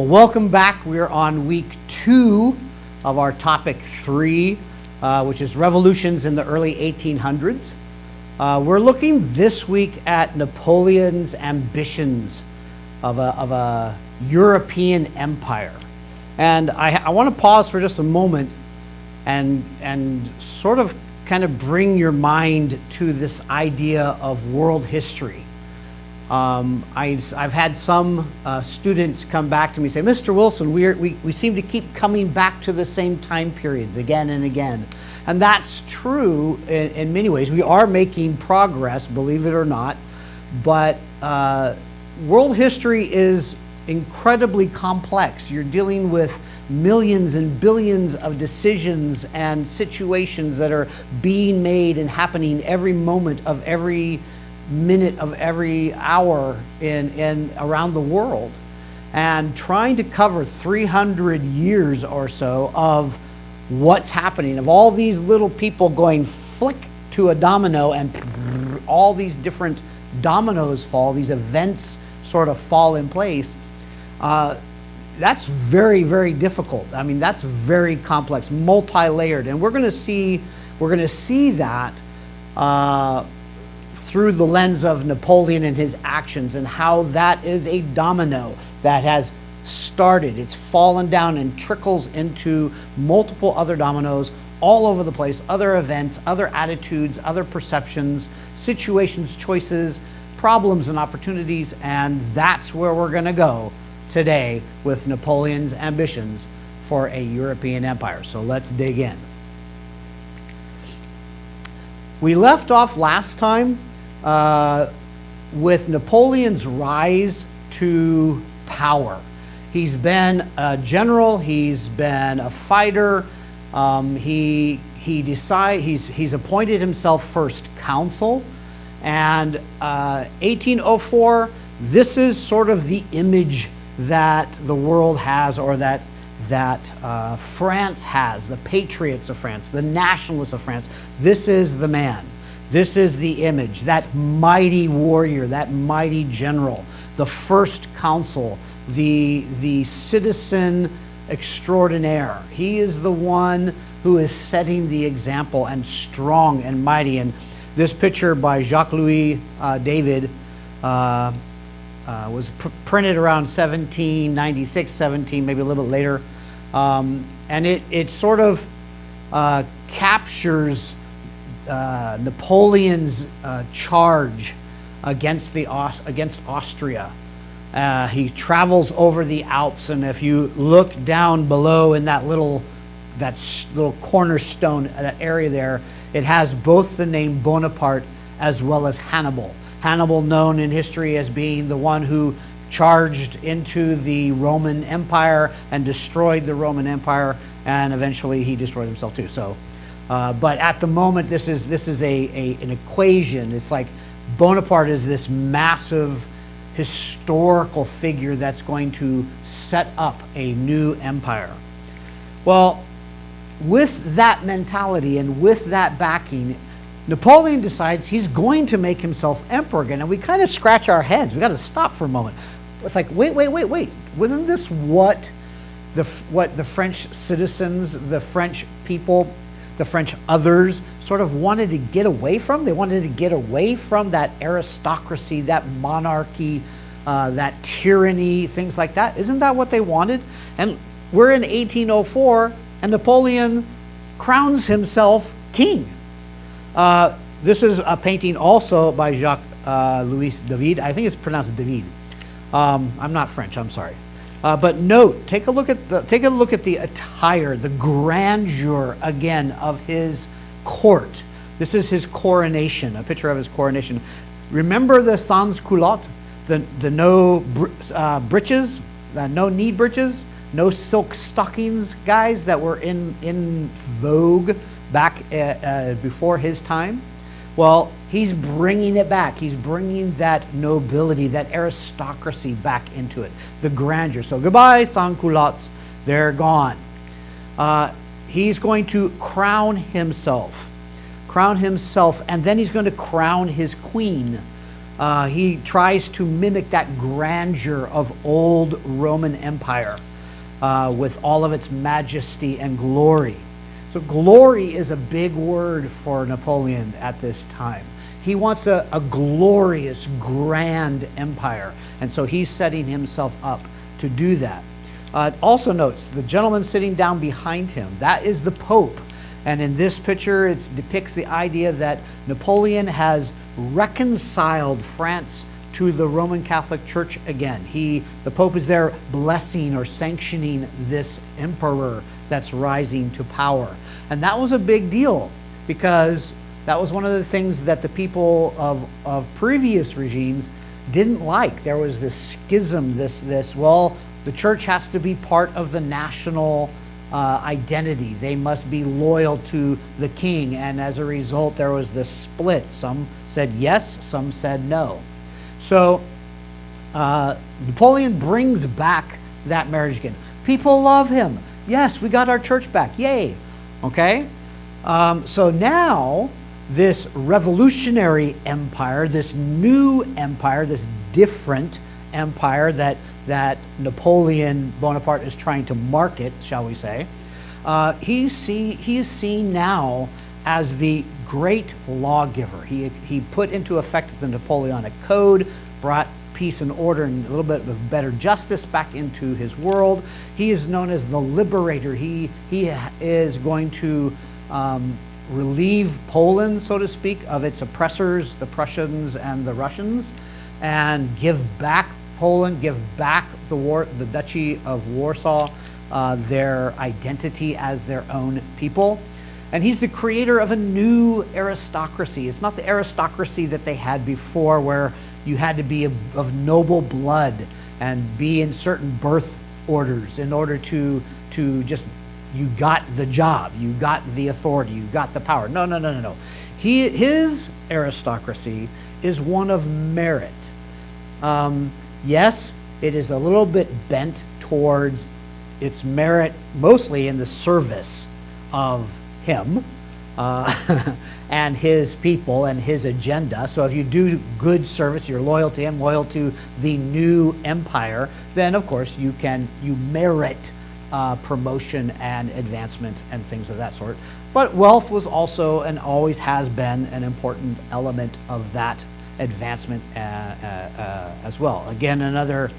Well, welcome back. We're on week 2 of our topic 3, which is revolutions in the early 1800s. We're looking this week at Napoleon's ambitions of a European empire. And I want to pause for just a moment and sort of kind of bring your mind to this idea of world history. I've had some students come back to me and say, Mr. Wilson, we seem to keep coming back to the same time periods again and again. And that's true in many ways. We are making progress, believe it or not, but world history is incredibly complex. You're dealing with millions and billions of decisions and situations that are being made and happening every moment of every minute of every hour in around the world, and trying to cover 300 years or so of what's happening, of all these little people going flick to a domino and all these different dominoes fall, these events sort of fall in place. That's very, very difficult. I mean, that's very complex, multi-layered, and we're going to see that through the lens of Napoleon and his actions, and how that is a domino that has started. It's fallen down and trickles into multiple other dominoes all over the place, other events, other attitudes, other perceptions, situations, choices, problems, and opportunities. And that's where we're going to go today with Napoleon's ambitions for a European empire. So let's dig in. We left off last time with Napoleon's rise to power. He's been a general, he's been a fighter, he's appointed himself first consul, and 1804, this is sort of the image that the world has, or that France has, the patriots of France, the nationalists of France. This is the man. This is the image, that mighty warrior, that mighty general, the first consul, the citizen extraordinaire. He is the one who is setting the example, and strong and mighty. And this picture by Jacques-Louis David was printed around 1796, maybe a little bit later. And it sort of captures Napoleon's charge against Austria. He travels over the Alps, and if you look down below in that little cornerstone, that area there, it has both the name Bonaparte as well as Hannibal. Hannibal, known in history as being the one who charged into the Roman Empire and destroyed the Roman Empire, and eventually he destroyed himself too. So. But at the moment, this is an equation. It's like Bonaparte is this massive historical figure that's going to set up a new empire. Well, with that mentality and with that backing, Napoleon decides he's going to make himself emperor again. And we kind of scratch our heads. We got to stop for a moment. It's like, wait. Wasn't this what the French citizens, the French people, the French others sort of wanted to get away from? They wanted to get away from that aristocracy, that monarchy, that tyranny, things like that. Isn't that what they wanted? And we're in 1804, and Napoleon crowns himself king. This is a painting also by Jacques-Louis David. I think it's pronounced David. I'm not French, I'm sorry. But note, take a look at the attire, the grandeur again of his court. This is his coronation, a picture of his coronation. Remember the sans culotte, the no breeches, no knee breeches, no silk stockings, guys, that were in vogue back before his time. Well, he's bringing it back. He's bringing that nobility, that aristocracy back into it, the grandeur. So goodbye, sans-culottes. They're gone. He's going to crown himself, and then he's going to crown his queen. He tries to mimic that grandeur of old Roman Empire with all of its majesty and glory. So glory is a big word for Napoleon at this time. He wants a glorious, grand empire. And so he's setting himself up to do that. Also notes the gentleman sitting down behind him. That is the Pope. And in this picture, it depicts the idea that Napoleon has reconciled France to the Roman Catholic Church again. The Pope is there blessing or sanctioning this emperor that's rising to power. And that was a big deal because that was one of the things that the people of previous regimes didn't like. There was this schism, well, the church has to be part of the national identity. They must be loyal to the king. And as a result, there was this split. Some said yes, some said no. So Napoleon brings back that marriage again. People love him. Yes, we got our church back. Yay. Okay? So now this revolutionary empire, this new empire, this different empire that Napoleon Bonaparte is trying to market, shall we say, he is seen now as the great lawgiver. He put into effect the Napoleonic Code, brought peace and order and a little bit of better justice back into his world. He is known as the liberator. He is going to relieve Poland, so to speak, of its oppressors, the Prussians and the Russians, and give back Poland, give back the Duchy of Warsaw their identity as their own people. And he's the creator of a new aristocracy. It's not the aristocracy that they had before where you had to be of noble blood and be in certain birth orders in order to just, you got the job, you got the authority, you got the power. No. His aristocracy is one of merit. Yes, it is a little bit bent towards its merit, mostly in the service of him and his people and his agenda. So if you do good service, you're loyal to him, loyal to the new empire, then of course you merit promotion and advancement and things of that sort. But wealth was also and always has been an important element of that advancement as well. Again, another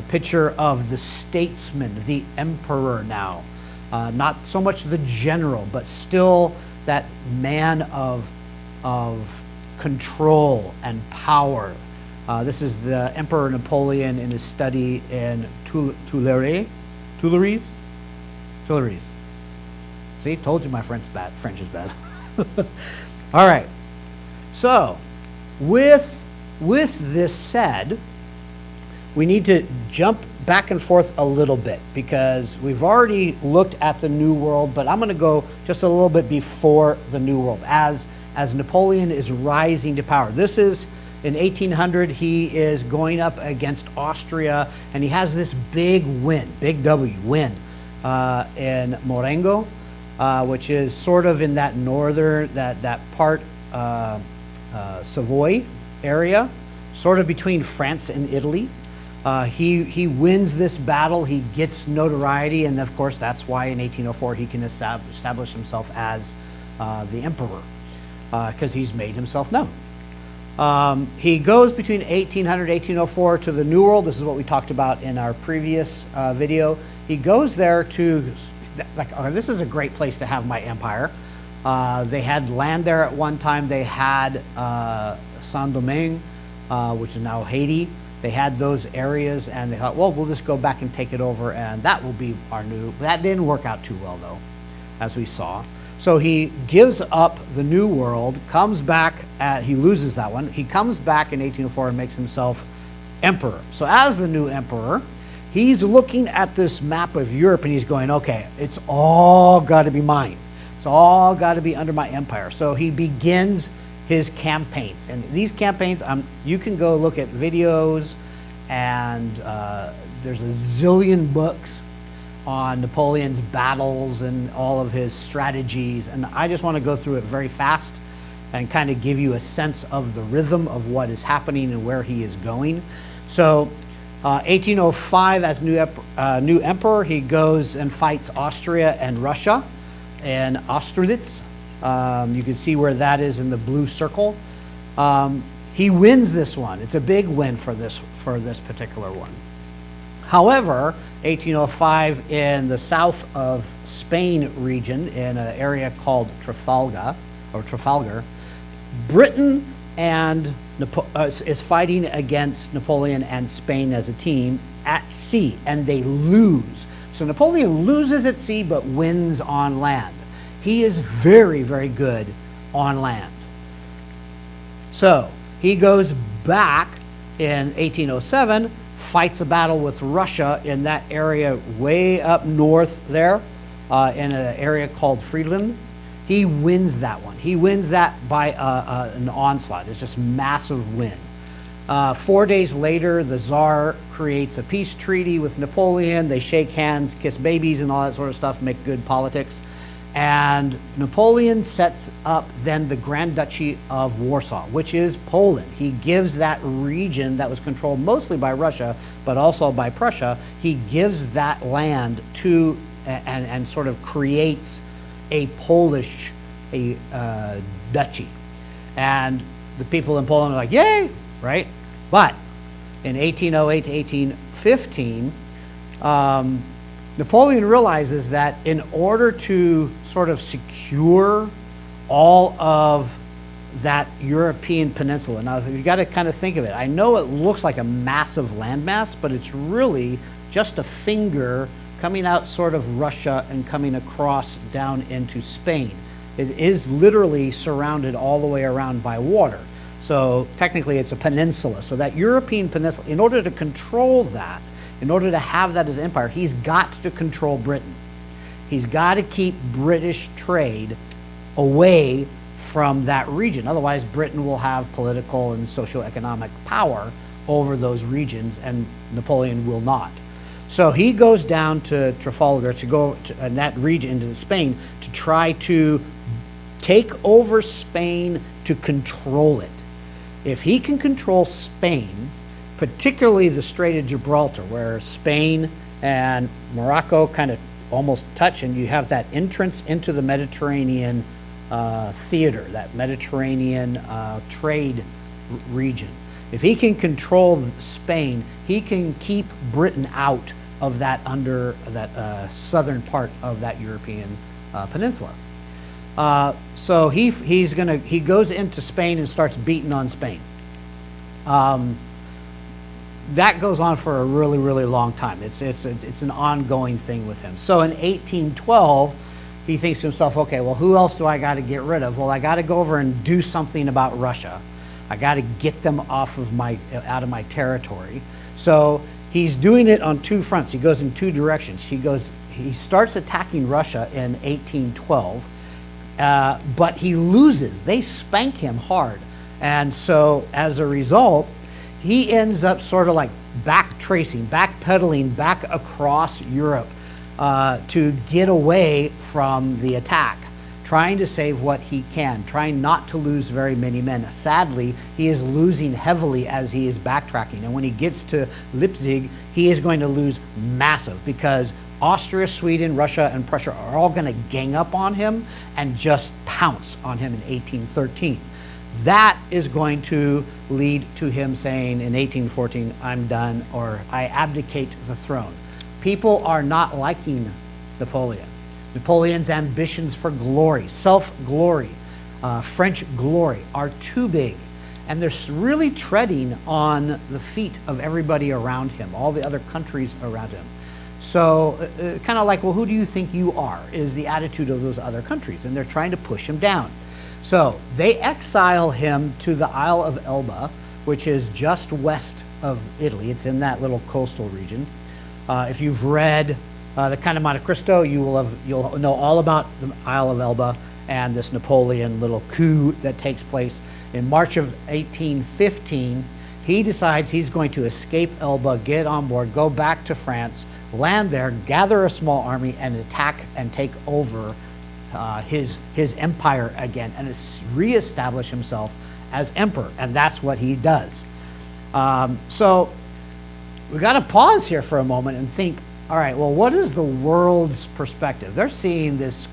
picture of the statesman, the emperor now. Not so much the general, but still that man of control and power. This is the Emperor Napoleon in his study in Tuileries. See, told you my French is bad. All right. So, with this said, we need to jump back and forth a little bit because we've already looked at the New World, but I'm going to go just a little bit before the New World as Napoleon is rising to power. This is in 1800. He is going up against Austria, and he has this big win, big W win in Marengo, which is sort of in that northern that part Savoy area, sort of between France and Italy. He wins this battle, he gets notoriety, and of course that's why in 1804 he can establish himself as the emperor, because he's made himself known. He goes between 1800 and 1804 to the New World. This is what we talked about in our previous video. He goes there to, this is a great place to have my empire. They had land there at one time. They had Saint-Domingue, which is now Haiti. They had those areas, and they thought, well, we'll just go back and take it over, and that will be our new. That didn't work out too well, though, as we saw. So he gives up the New World, comes back, he loses that one. He comes back in 1804 and makes himself emperor. So as the new emperor, he's looking at this map of Europe, and he's going, okay, it's all got to be mine. It's all got to be under my empire. So he begins his campaigns, and these campaigns, you can go look at videos, and there's a zillion books on Napoleon's battles and all of his strategies, and I just want to go through it very fast and kind of give you a sense of the rhythm of what is happening and where he is going. So 1805, as new emperor, he goes and fights Austria and Russia and Austerlitz. You can see where that is in the blue circle. He wins this one. It's a big win for this particular one. However, 1805, in the south of Spain region, in an area called Trafalgar, Britain and is fighting against Napoleon and Spain as a team at sea, and they lose. So Napoleon loses at sea but wins on land. He is very, very good on land. So he goes back in 1807, fights a battle with Russia in that area way up north there, in an area called Friedland. He wins that one. He wins that by an onslaught. It's just massive win. 4 days later, the Tsar creates a peace treaty with Napoleon. They shake hands, kiss babies, and all that sort of stuff, make good politics. And Napoleon sets up then the Grand Duchy of Warsaw, which is Poland. He gives that region that was controlled mostly by Russia, but also by Prussia, he gives that land to and sort of creates a Polish duchy. And the people in Poland are like, yay, right? But in 1808 to 1815, Napoleon realizes that in order to sort of secure all of that European peninsula, now you've got to kind of think of it. I know it looks like a massive landmass, but it's really just a finger coming out sort of Russia and coming across down into Spain. It is literally surrounded all the way around by water. So technically it's a peninsula. So that European peninsula, in order to control that, in order to have that as an empire, he's got to control Britain. He's got to keep British trade away from that region. Otherwise, Britain will have political and socioeconomic power over those regions, and Napoleon will not. So he goes down to Trafalgar to go to, in that region into Spain to try to take over Spain to control it. If he can control Spain, particularly the Strait of Gibraltar, where Spain and Morocco kind of almost touch, and you have that entrance into the Mediterranean theater, that Mediterranean trade region. If he can control Spain, he can keep Britain out of that southern part of that European peninsula. So he goes into Spain and starts beating on Spain. That goes on for a really, really long time. It's an ongoing thing with him. So in 1812, he thinks to himself, okay, well, who else do I got to get rid of? Well, I got to go over and do something about Russia. I got to get them out of my territory. So he's doing it on two fronts. He goes in two directions. He starts attacking Russia in 1812, but he loses. They spank him hard. And so as a result, he ends up sort of like backpedaling back across Europe to get away from the attack, trying to save what he can, trying not to lose very many men. Sadly, he is losing heavily as he is backtracking. And when he gets to Leipzig, he is going to lose massive, because Austria, Sweden, Russia, and Prussia are all going to gang up on him and just pounce on him in 1813. That is going to lead to him saying in 1814, I'm done, or I abdicate the throne. People are not liking Napoleon. Napoleon's ambitions for glory, self-glory, French glory are too big. And they're really treading on the feet of everybody around him, all the other countries around him. So kind of like, well, who do you think you are, is the attitude of those other countries. And they're trying to push him down. So they exile him to the Isle of Elba, which is just west of Italy. It's in that little coastal region. If you've read the Count of Monte Cristo, you'll know all about the Isle of Elba and this Napoleon little coup that takes place in March of 1815. He decides he's going to escape Elba, get on board, go back to France, land there, gather a small army, and attack and take over his empire again and reestablish himself as emperor, and that's what he does. So we got to pause here for a moment and think, all right, well, what is the world's perspective? They're seeing this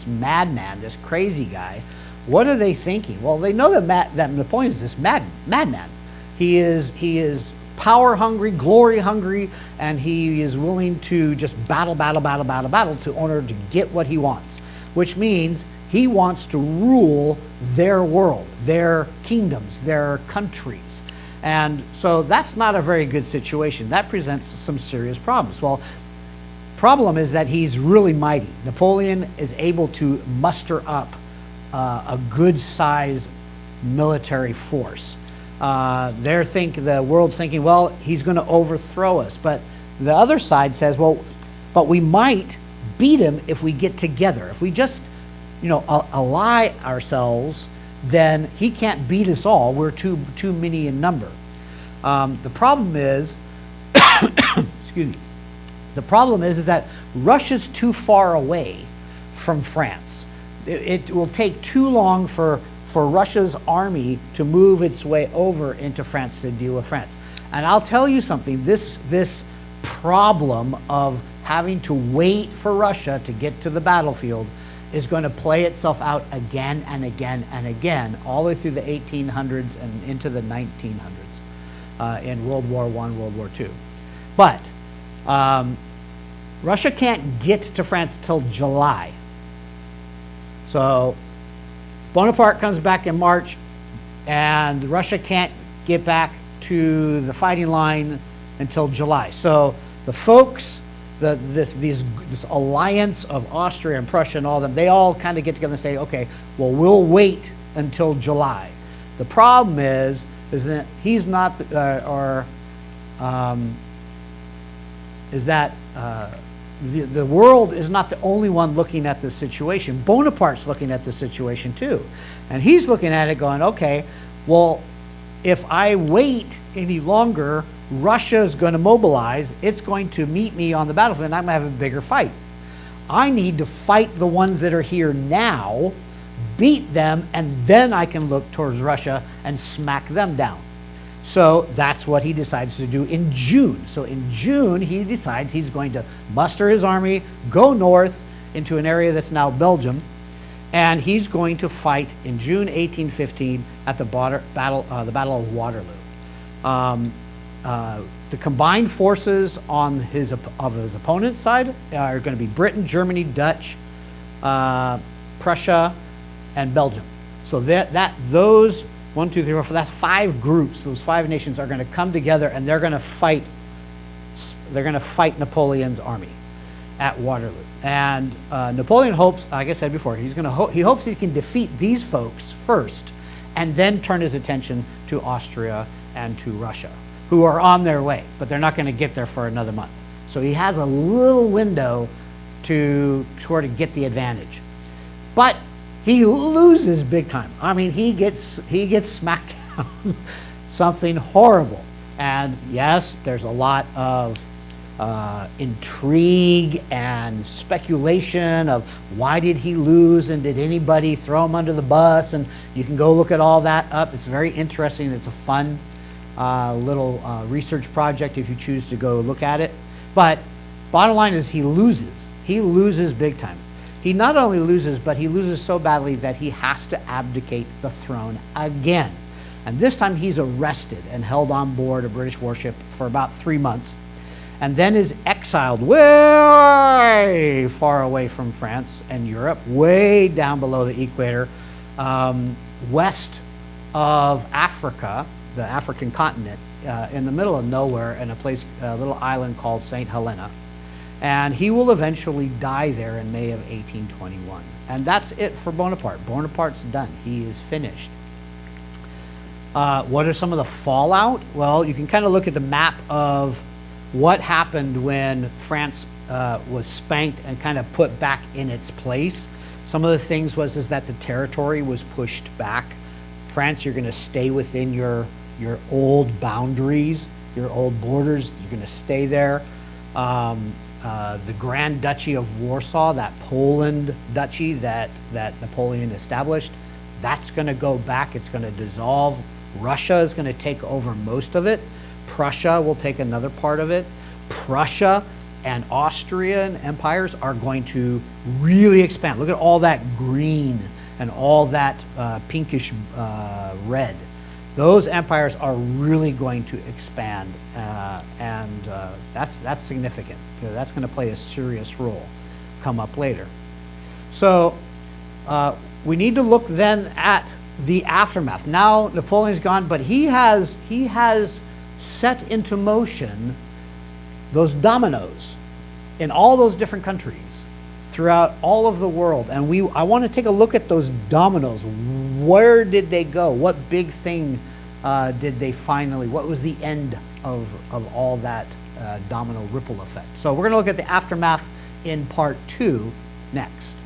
madman, this crazy guy. What are they thinking? Well, they know that Napoleon is this madman. He is power hungry, glory hungry, and he is willing to just battle in order to get what he wants, which means he wants to rule their world, their kingdoms, their countries. And so that's not a very good situation. That presents some serious problems. Well, problem is that he's really mighty. Napoleon is able to muster up a good size military force. The world's thinking, well, he's going to overthrow us. But the other side says, well, but we might beat him if we get together. If we just, ally ourselves, then he can't beat us all. We're too many in number. The problem is, excuse me. The problem is that Russia's too far away from France. It will take too long for Russia's army to move its way over into France to deal with France. And I'll tell you something, this problem of having to wait for Russia to get to the battlefield is going to play itself out again and again and again, all the way through the 1800s and into the 1900s in World War I, World War II. But Russia can't get to France till July. So Bonaparte comes back in March, and Russia can't get back to the fighting line until July. So the folks, this alliance of Austria and Prussia and all of them, they all kind of get together and say, okay, well, we'll wait until July. The problem is that he's not, the world is not the only one looking at this situation. Bonaparte's looking at this situation too. And he's looking at it going, okay, well, if I wait any longer, Russia's going to mobilize. It's going to meet me on the battlefield, and I'm going to have a bigger fight. I need to fight the ones that are here now, beat them, and then I can look towards Russia and smack them down. So that's what he decides to do in June. So in June, he decides he's going to muster his army, go north into an area that's now Belgium, and he's going to fight in June 1815 at the Battle of Waterloo. The combined forces on his opponent's side are going to be Britain, Germany, Dutch, Prussia, and Belgium. So those 1, 2, 3, 4, 5, that's 5 groups. Those 5 nations are going to come together, and they're going to fight. They're going to fight Napoleon's army at Waterloo. And Napoleon hopes, like I said before, he hopes he can defeat these folks first, and then turn his attention to Austria and to Russia, who are on their way, but they're not going to get there for another month. So he has a little window to sort of get the advantage, but he loses big time. I mean, he gets smacked down, something horrible. And yes, there's a lot of intrigue and speculation of why did he lose, and did anybody throw him under the bus, and you can go look at all that up. It's very interesting. It's a fun little research project if you choose to go look at it. But bottom line is he loses. He loses big time. He not only loses, but he loses so badly that he has to abdicate the throne again. And this time he's arrested and held on board a British warship for about 3 months, and then is exiled way far away from France and Europe, way down below the equator, west of Africa, the African continent, in the middle of nowhere, in a little island called St. Helena. And he will eventually die there in May of 1821. And that's it for Bonaparte. Bonaparte's done. He is finished. What are some of the fallout? Well, you can kind of look at the map of what happened when France was spanked and kind of put back in its place. Some of the things is that the territory was pushed back. France, you're going to stay within your old boundaries, your old borders. You're going to stay there. the Grand Duchy of Warsaw, that Poland duchy that Napoleon established, that's going to go back. It's going to dissolve. Russia is going to take over most of it. Prussia will take another part of it. Prussia and Austrian empires are going to really expand. Look at all that green and all that pinkish red. Those empires are really going to expand, and that's significant. That's going to play a serious role come up later. So we need to look then at the aftermath. Now Napoleon's gone, but he has set into motion those dominoes in all those different countries throughout all of the world. And I want to take a look at those dominoes. Where did they go? What big thing did they finally, what was the end of all that domino ripple effect? So we're going to look at the aftermath in part 2 next.